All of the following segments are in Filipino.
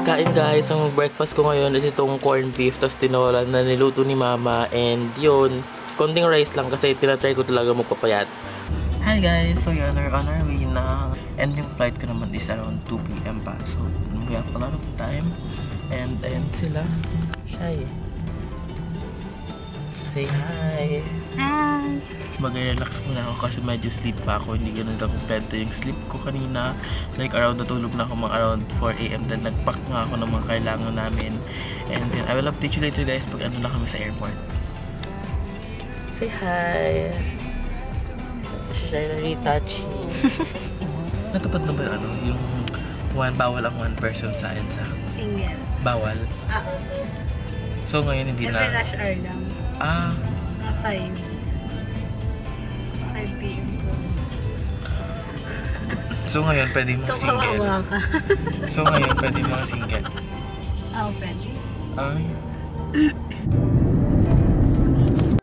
kain guys, ang breakfast ko ngayon is itong corned beef tapos tinola na niluto ni mama, and yun, konting rice lang kasi tinatry ko talaga magpapayat. Hi guys, so yun, we're on our way na, and yung flight ko naman is around 2 PM pa, so we have a lot of time. And sila, Shy, say hi. Hi. Mag-relax muna ako kasi medyo sleep pa ako. Hindi ganun lang kompleto yung sleep ko kanina. Like around natulog na ako mga around 4 AM. Then nag-pack nga ako ng mga kailangan namin. And then I will update you later guys pag ano na kami sa airport. Say hi. Siya na retouchy. Natupad na ba yung ano? Yung bawal ang one person sa EDSA? Single. Bawal? So ngayon hindi na. Every rush hour lang. Ah. 5 PM ko. So ngayon pwede mga So single. kawawa ka. So ngayon pwede mga single. Oo, pwede. Ay.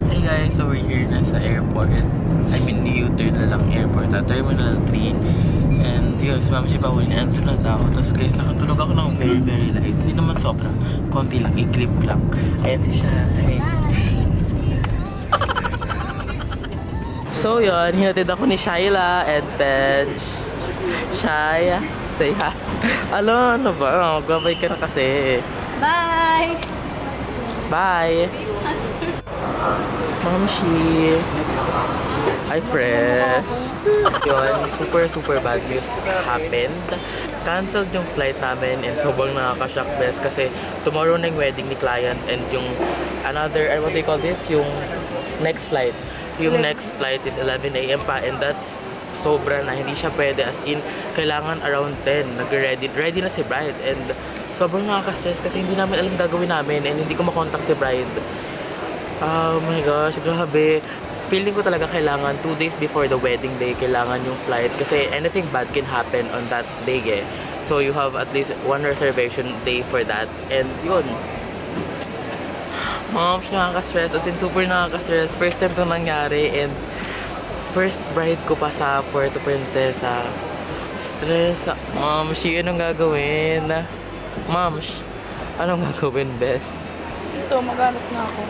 Hey guys, so we're here na sa airport. I mean, U-turn na lang airport na Terminal 3. And yun, si Mama siya pa uwi na. Ito na ako. Tapos guys, nakatulog ako ng very very light. Hindi naman sobra. Konti lang, i-clip lang. Ayan si siya. Hey. So yun, hinatid ako ni Shyla and then Shy, say hi. Ano ba? Gabay ka na kasi. Bye! Bye! Mamshi! Hi, fresh! Yun, super bad news happened. Cancelled yung flight namin and sobrang nakaka-shock best kasi tomorrow na yung wedding ni client and yung another, what do you call this? Yung next flight. Yung next flight is 11 AM pa, and that's sobra na, hindi siya pwede, as in kailangan around 10 ready na si bride, and sobrang nakaka-stress kasi hindi namin alam gagawin namin and hindi ko makontak si bride. Oh my gosh, grabe. Feeling ko talaga kailangan 2 days before the wedding day kailangan yung flight kasi anything bad can happen on that day eh. So you have at least 1 reservation day for that, and yun, nakaka-stress, as in super nakaka-stress. First time ito nangyari and first bride ko pa sa Puerto Princesa. Stress. Shi, anong gagawin? Anong gagawin, best? Ito, maghanap na ako.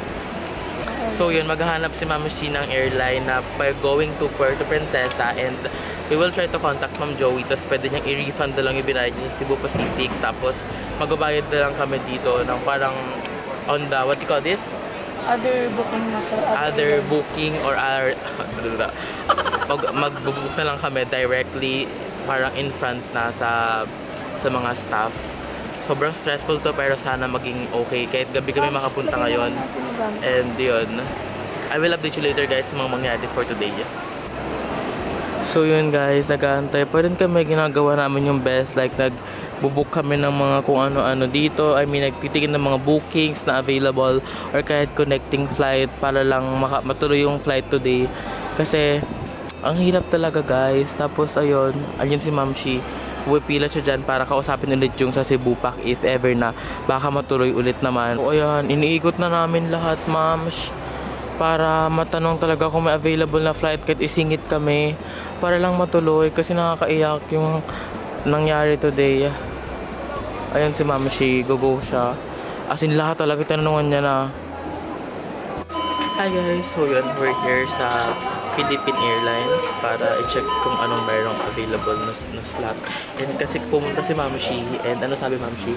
So yun, maghahanap si Shi ng airline na going to Puerto Princesa, and we will try to contact Ma'am Joey. Tapos pwede niyang i-refund na lang yung binayad niya sa Cebu Pacific. Tapos magbabayad na lang kami dito ng parang on the, what you call this? Other booking na sa other booking or other mag-book na lang kami directly parang in front na sa mga staff. Sobrang stressful to pero sana maging okay kahit gabi kami makapunta ngayon. And yun, I will update you later guys sa mga mangyari for today. So yun guys, nag-aantay pa rin kami, ginagawa namin yung best, like nagbubuk kami ng mga kung ano-ano dito. I mean, nagtitigin ng mga bookings na available or kahit connecting flight para lang matuloy yung flight today. Kasi ang hirap talaga guys. Tapos ayun si Mamshi, pupila siya dyan para kausapin ulit yung sa Cebu Pac if ever na baka matuloy ulit naman. So ayan, iniikot na namin lahat, Mamsh, para matanong talaga kung may available na flight kahit isingit kami para lang matuloy kasi nakakaiyak yung nangyari today. Ayun si Mamshi, go siya. As in lahat talaga tinanungan niya na. Hi guys, so yun, we're here sa Philippine Airlines para i-check kung anong mayroong available na slot. And kasi pumunta si Mamshi, and ano sabi Mamshi?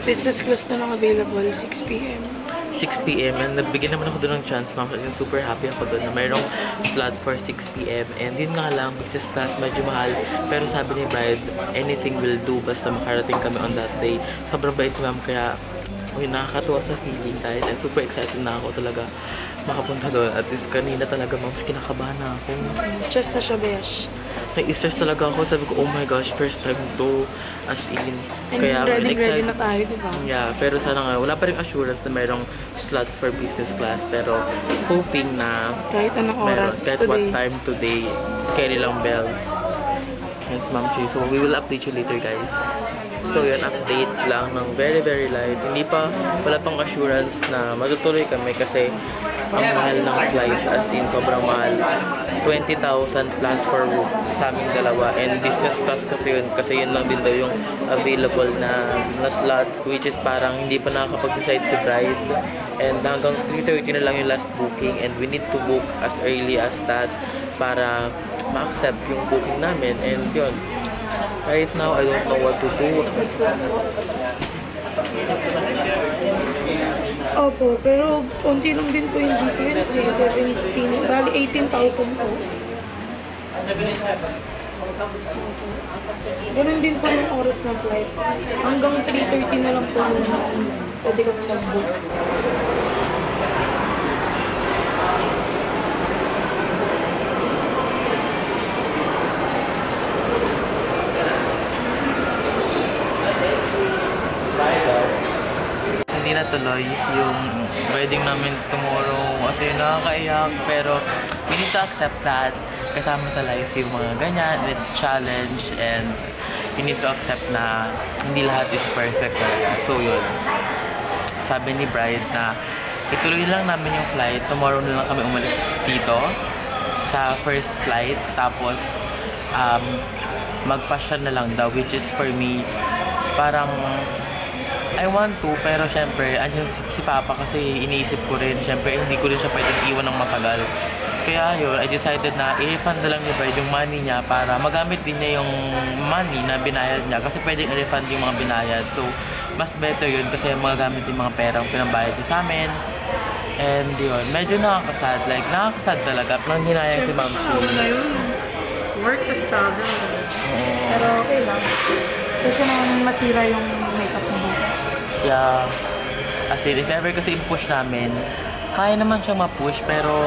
Business class na lang available, 6 PM. 6 PM, and nabigyan naman ako doon ng chance, ma'am. Super happy ako doon na mayroong slot for 6 PM. And yun nga lang, business class medyo mahal, pero sabi ni bride, anything will do basta makarating kami on that day. Sobrang bait ni ma'am, kaya nakakatuwa sa feeling guys, and super excited na ako talaga makapunta doon. At least kanina talaga ma'am, kinakabahan na ako. Stress na siya, besh. Nai-stress talaga ako, sabi ko, oh my gosh, first time to, as in. Kaya ready na tayo, diba? Yeah, pero sana nga, wala pa rin assurance na mayroong slot for business class, pero hoping na kahit anong oras kahit today, what time today, carry lang bells. Yes, Ma'am Shi. So we will update you later guys. So yun, update lang ng very very light. Wala pang assurance na matutuloy kami kasi ang mahal ng flight, as in sobrang mahal. 20,000 plus for sa aming dalawa. And business class kasi yun lang din daw yung available na slot, which is parang hindi pa nakakapag-decide si brides. And hanggang 3:30 na lang yung last booking, and we need to book as early as that para ma-accept yung booking namin. And yun, right now I don't know what to do. Opo, pero konti lang din po yung difference eh. 17, bali 18,000 po. Ganun din po yung oras ng flight. Hanggang 3:30 na lang po pwede kami mag-book. Hindi natuloy yung wedding namin tomorrow kasi nakakaiyak, pero we need to accept that kasama sa life yung mga ganyan, it's challenge, and we need to accept na hindi lahat is perfect talaga. So yun, sabi ni bride na ituloy lang namin yung flight, tomorrow na lang kami umalis dito sa first flight, tapos magpasya na lang daw, which is for me parang I want to, pero syempre andyan si Papa kasi iniisip ko rin, syempre hindi ko rin siya pwedeng iwan ng matagal. Kaya yun, I decided na i-refund na lang ni bride yung money niya para magamit din niya yung money na binayad niya, kasi pwedeng i-refund yung mga binayad. So mas better yun kasi magagamit yung mga perang pinambayad niya sa amin. And yun, medyo nakakasad, like nakakasad talaga nang hinayang si Ma'am Sue. Wala yun. Work to struggle. Pero okay lang. Kasi naman masira yung makeup mo. Yeah. As in, if ever kasi i-push namin, kaya naman siyang ma-push, pero